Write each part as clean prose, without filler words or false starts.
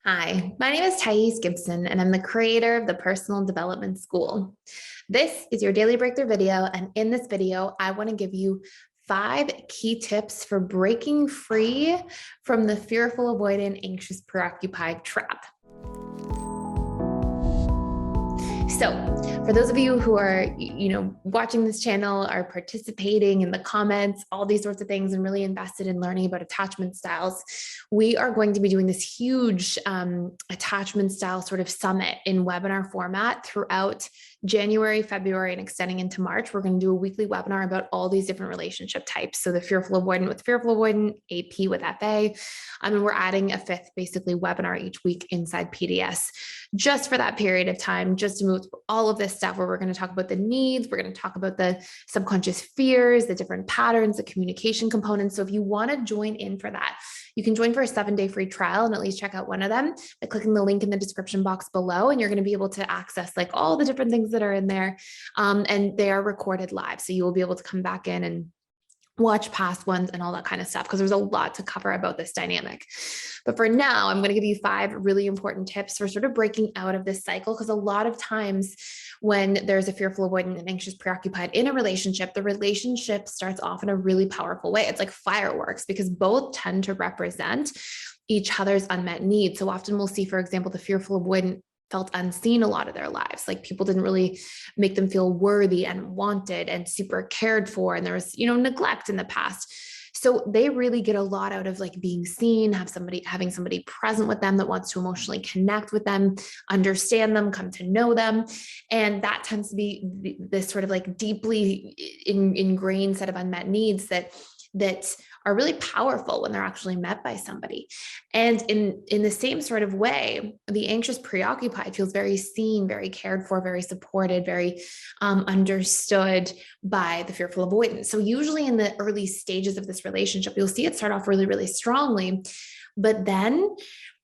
Hi, my name is Thais Gibson, and I'm the creator of the Personal Development School. This is your daily breakthrough video, and in this video, I want to give you 5 key tips for breaking free from the fearful, avoidant, anxious, preoccupied trap. So, for those of you who are, watching this channel, are participating in the comments, all these sorts of things, and really invested in learning about attachment styles, we are going to be doing this huge attachment style sort of summit in webinar format throughout January, February, and extending into March. We're going to do a weekly webinar about all these different relationship types. So the fearful avoidant with fearful avoidant, AP with FA. And we're adding a 5th basically webinar each week inside PDS just for that period of time, just to move through all of this stuff where we're going to talk about the needs, we're going to talk about the subconscious fears, the different patterns, the communication components. So if you want to join in for that, you can join for a 7-day free trial and at least check out one of them by clicking the link in the description box below, and you're going to be able to access like all the different things that are in there, and they are recorded live. So you will be able to come back in and watch past ones and all that kind of stuff, because there's a lot to cover about this dynamic. But for now, I'm going to give you 5 really important tips for sort of breaking out of this cycle, because a lot of times when there's a fearful, avoidant, and anxious, preoccupied in a relationship, the relationship starts off in a really powerful way. It's like fireworks, because both tend to represent each other's unmet needs. So often we'll see, for example, the fearful, avoidant felt unseen a lot of their lives. Like people didn't really make them feel worthy and wanted and super cared for. And there was, neglect in the past. So they really get a lot out of like being seen, having somebody present with them that wants to emotionally connect with them, understand them, come to know them. And that tends to be this sort of like deeply ingrained set of unmet needs that are really powerful when they're actually met by somebody. And in the same sort of way, the anxious preoccupied feels very seen, very cared for, very supported, very understood by the fearful avoidant. So usually in the early stages of this relationship, you'll see it start off really, really strongly. But then,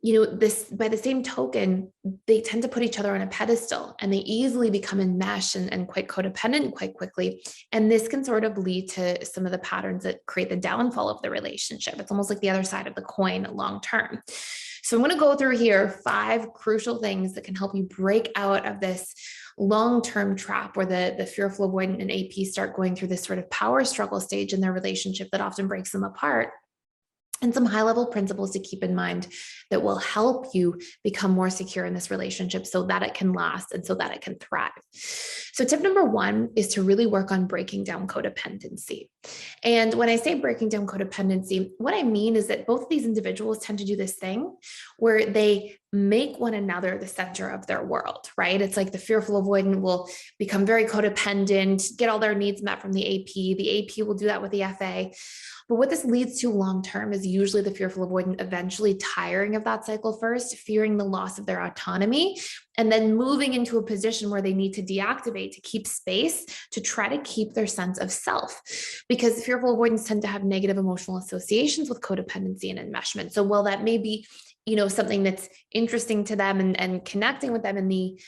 this, by the same token, they tend to put each other on a pedestal, and they easily become enmeshed and quite codependent quite quickly. And this can sort of lead to some of the patterns that create the downfall of the relationship. It's almost like the other side of the coin long term. So I'm going to go through here 5 crucial things that can help you break out of this long-term trap where the fearful, avoidant, and AP start going through this sort of power struggle stage in their relationship that often breaks them apart. And some high-level principles to keep in mind that will help you become more secure in this relationship so that it can last and so that it can thrive. So tip number 1 is to really work on breaking down codependency. And when I say breaking down codependency, what I mean is that both of these individuals tend to do this thing where they make one another the center of their world, right? It's like the fearful avoidant will become very codependent, get all their needs met from the AP. The AP will do that with the FA. But what this leads to long-term is usually the fearful avoidant eventually tiring of that cycle first, fearing the loss of their autonomy, and then moving into a position where they need to deactivate to keep space to try to keep their sense of self. Because fearful avoidants tend to have negative emotional associations with codependency and enmeshment. So while that may be, something that's interesting to them and connecting with them in the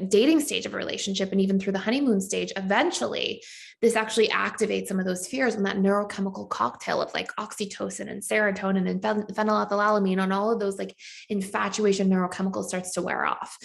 dating stage of a relationship and even through the honeymoon stage, eventually this actually activates some of those fears when that neurochemical cocktail of like oxytocin and serotonin and phenylethylamine and all of those like infatuation neurochemicals starts to wear off.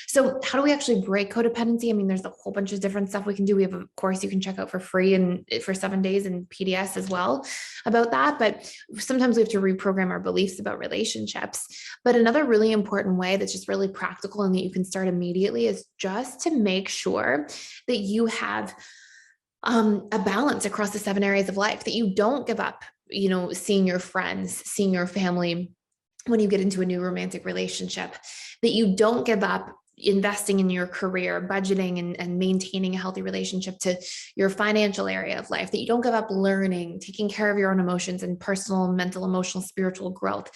So how do we actually break codependency? I mean, there's a whole bunch of different stuff we can do. We have a course you can check out for free and for 7 days in PDS as well about that. But sometimes we have to reprogram our beliefs about relationships. But another really important way that's just really practical and that you can start immediately is just to make sure that you have a balance across the 7 areas of life, that you don't give up, seeing your friends, seeing your family when you get into a new romantic relationship, that you don't give up investing in your career, budgeting and maintaining a healthy relationship to your financial area of life, that you don't give up learning, taking care of your own emotions and personal, mental, emotional, spiritual growth.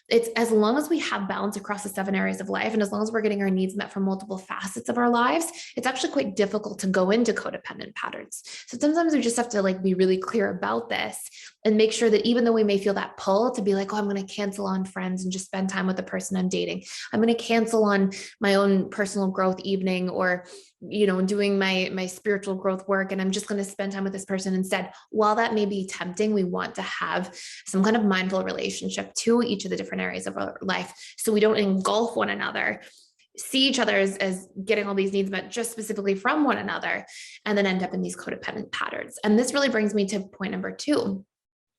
It's as long as we have balance across the 7 areas of life, and as long as we're getting our needs met from multiple facets of our lives, it's actually quite difficult to go into codependent patterns. So sometimes we just have to like be really clear about this and make sure that even though we may feel that pull to be like, oh, I'm going to cancel on friends and just spend time with the person I'm dating, I'm going to cancel on my own personal growth evening, or doing my spiritual growth work, and I'm just going to spend time with this person instead. While that may be tempting, we want to have some kind of mindful relationship to each of the different areas of our life, so we don't engulf one another, see each other as getting all these needs met just specifically from one another, and then end up in these codependent patterns. And this really brings me to point number 2,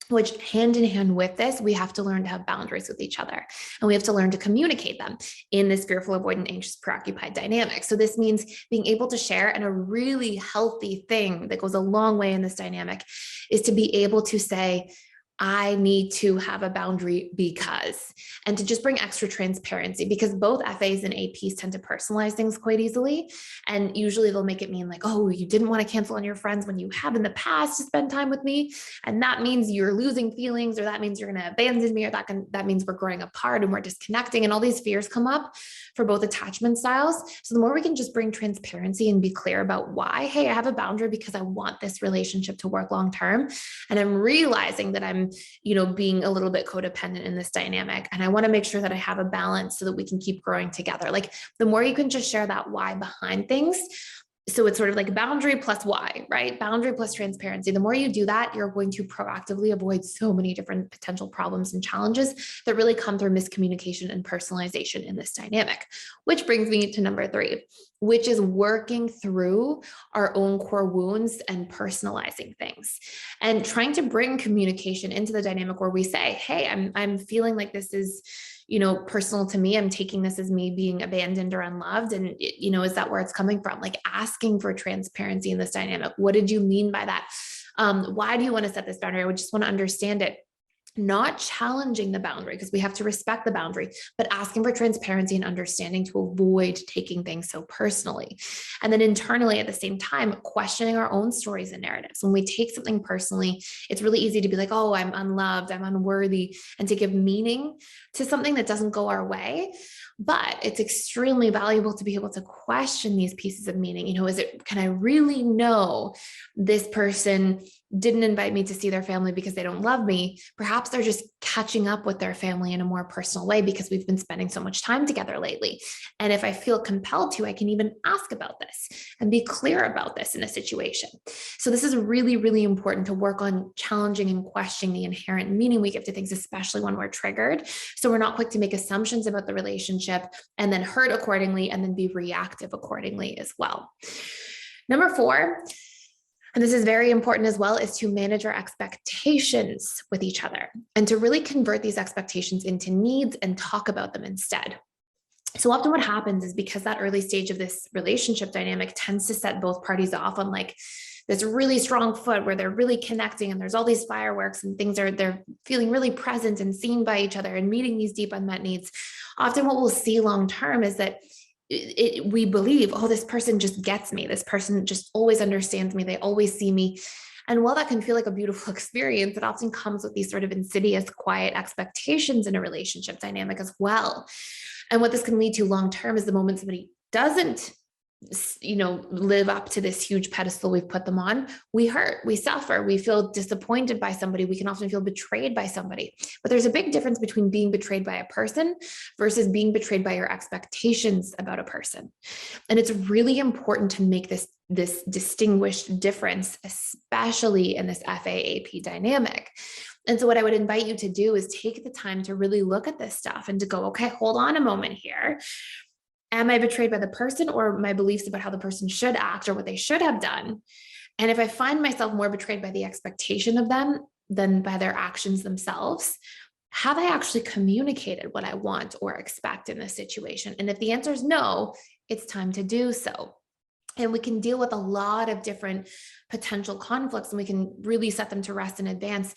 which hand in hand with this, we have to learn to have boundaries with each other, and we have to learn to communicate them in this fearful, avoidant, anxious, preoccupied dynamic. So this means being able to share, and a really healthy thing that goes a long way in this dynamic is to be able to say, I need to have a boundary because, and to just bring extra transparency, because both FAs and APs tend to personalize things quite easily. And usually they'll make it mean like, oh, you didn't want to cancel on your friends when you have in the past to spend time with me. And that means you're losing feelings, or that means you're going to abandon me, or that means we're growing apart and we're disconnecting. And all these fears come up for both attachment styles. So the more we can just bring transparency and be clear about why, hey, I have a boundary because I want this relationship to work long-term. And I'm realizing that I'm being a little bit codependent in this dynamic, and I want to make sure that I have a balance so that we can keep growing together. Like, the more you can just share that why behind things, so it's sort of like boundary plus why, right? Boundary plus transparency. The more you do that, you're going to proactively avoid so many different potential problems and challenges that really come through miscommunication and personalization in this dynamic. Which brings me to number 3, which is working through our own core wounds and personalizing things, and trying to bring communication into the dynamic where we say, hey, I'm feeling like this is personal to me. I'm taking this as me being abandoned or unloved. And, is that where it's coming from? Like, asking for transparency in this dynamic. What did you mean by that? Why do you want to set this boundary? I would just want to understand it. Not challenging the boundary, because we have to respect the boundary, but asking for transparency and understanding to avoid taking things so personally. And then internally at the same time, questioning our own stories and narratives. When we take something personally, it's really easy to be like, oh, I'm unloved, I'm unworthy, and to give meaning to something that doesn't go our way. But it's extremely valuable to be able to question these pieces of meaning. Can I really know this person didn't invite me to see their family because they don't love me? Perhaps they're just catching up with their family in a more personal way because we've been spending so much time together lately. And if I feel compelled to, I can even ask about this and be clear about this in a situation. So this is really, really important to work on challenging and questioning the inherent meaning we give to things, especially when we're triggered. So we're not quick to make assumptions about the relationship and then hurt accordingly, and then be reactive accordingly as well. Number 4, and this is very important as well, is to manage our expectations with each other, and to really convert these expectations into needs and talk about them instead. So often what happens is, because that early stage of this relationship dynamic tends to set both parties off on like this really strong foot where they're really connecting, and there's all these fireworks and they're feeling really present and seen by each other and meeting these deep unmet needs. Often what we'll see long-term is that we believe, oh, this person just gets me. This person just always understands me. They always see me. And while that can feel like a beautiful experience, it often comes with these sort of insidious, quiet expectations in a relationship dynamic as well. And what this can lead to long-term is the moment somebody doesn't live up to this huge pedestal we've put them on, we hurt, we suffer, we feel disappointed by somebody. We can often feel betrayed by somebody. But there's a big difference between being betrayed by a person versus being betrayed by your expectations about a person. And it's really important to make this distinguished difference, especially in this FA-AP dynamic. And so what I would invite you to do is take the time to really look at this stuff and to go, okay, hold on a moment here. Am I betrayed by the person, or my beliefs about how the person should act or what they should have done? And if I find myself more betrayed by the expectation of them than by their actions themselves, have I actually communicated what I want or expect in this situation? And if the answer is no, it's time to do so. And we can deal with a lot of different potential conflicts, and we can really set them to rest in advance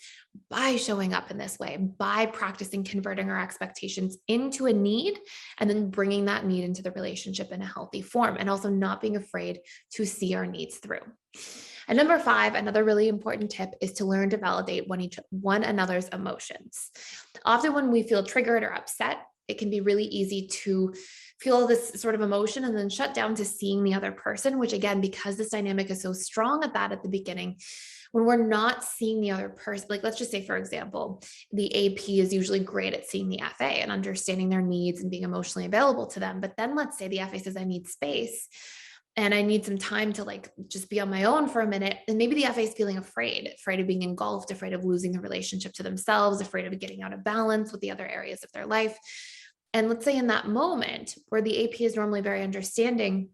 by showing up in this way, by practicing converting our expectations into a need and then bringing that need into the relationship in a healthy form, and also not being afraid to see our needs through. And number 5, another really important tip is to learn to validate one another's emotions. Often when we feel triggered or upset, it can be really easy to feel this sort of emotion and then shut down to seeing the other person, which again, because this dynamic is so strong at the beginning, when we're not seeing the other person, like let's just say, for example, the AP is usually great at seeing the FA and understanding their needs and being emotionally available to them. But then let's say the FA says, I need space. and I need some time to like just be on my own for a minute. And maybe the FA is feeling afraid of being engulfed, afraid of losing the relationship to themselves, afraid of getting out of balance with the other areas of their life. And let's say in that moment where the AP is normally very understanding,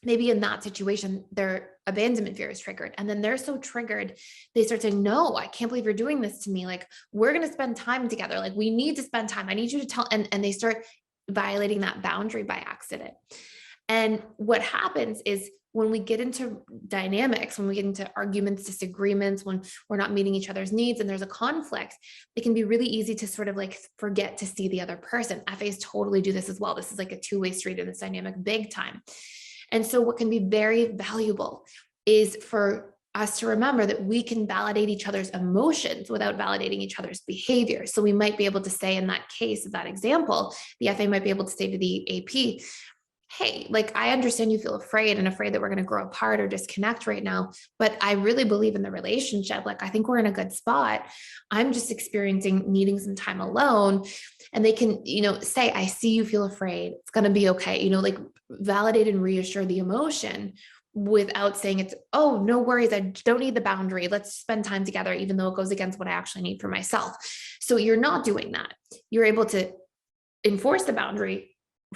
maybe in that situation, their abandonment fear is triggered. And then they're so triggered, they start saying, no, I can't believe you're doing this to me. Like, we're going to spend time together. Like, we need to spend time. I need you to tell, and they start violating that boundary by accident. And what happens is when we get into dynamics, when we get into arguments, disagreements, when we're not meeting each other's needs and there's a conflict, it can be really easy to sort of like forget to see the other person. FAs totally do this as well. This is like a two-way street in this dynamic, big time. And so what can be very valuable is for us to remember that we can validate each other's emotions without validating each other's behavior. So we might be able to say in that case, of that example, the FA might be able to say to the AP, hey, like, I understand you feel afraid that we're going to grow apart or disconnect right now, but I really believe in the relationship. Like, I think we're in a good spot. I'm just experiencing needing some time alone. And they can, say, I see you feel afraid. It's going to be okay. Like, validate and reassure the emotion without saying it's, oh, no worries. I don't need the boundary. Let's spend time together, even though it goes against what I actually need for myself. So you're not doing that. You're able to enforce the boundary,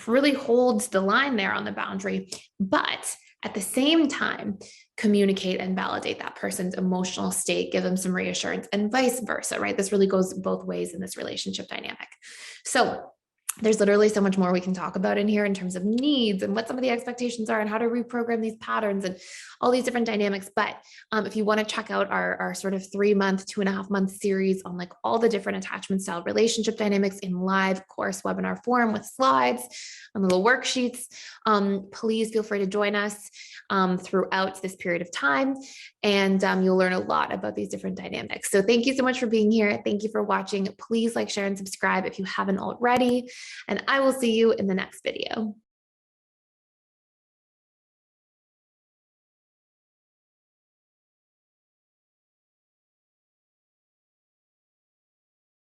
really holds the line there on the boundary, but at the same time, communicate and validate that person's emotional state, give them some reassurance, and vice versa, right? This really goes both ways in this relationship dynamic. So there's literally so much more we can talk about in here in terms of needs and what some of the expectations are and how to reprogram these patterns and all these different dynamics. But if you want to check out our sort of 3-month, 2.5-month series on like all the different attachment style relationship dynamics in live course webinar form with slides and little worksheets, please feel free to join us throughout this period of time. And you'll learn a lot about these different dynamics. So thank you so much for being here. Thank you for watching. Please like, share, and subscribe if you haven't already. And I will see you in the next video.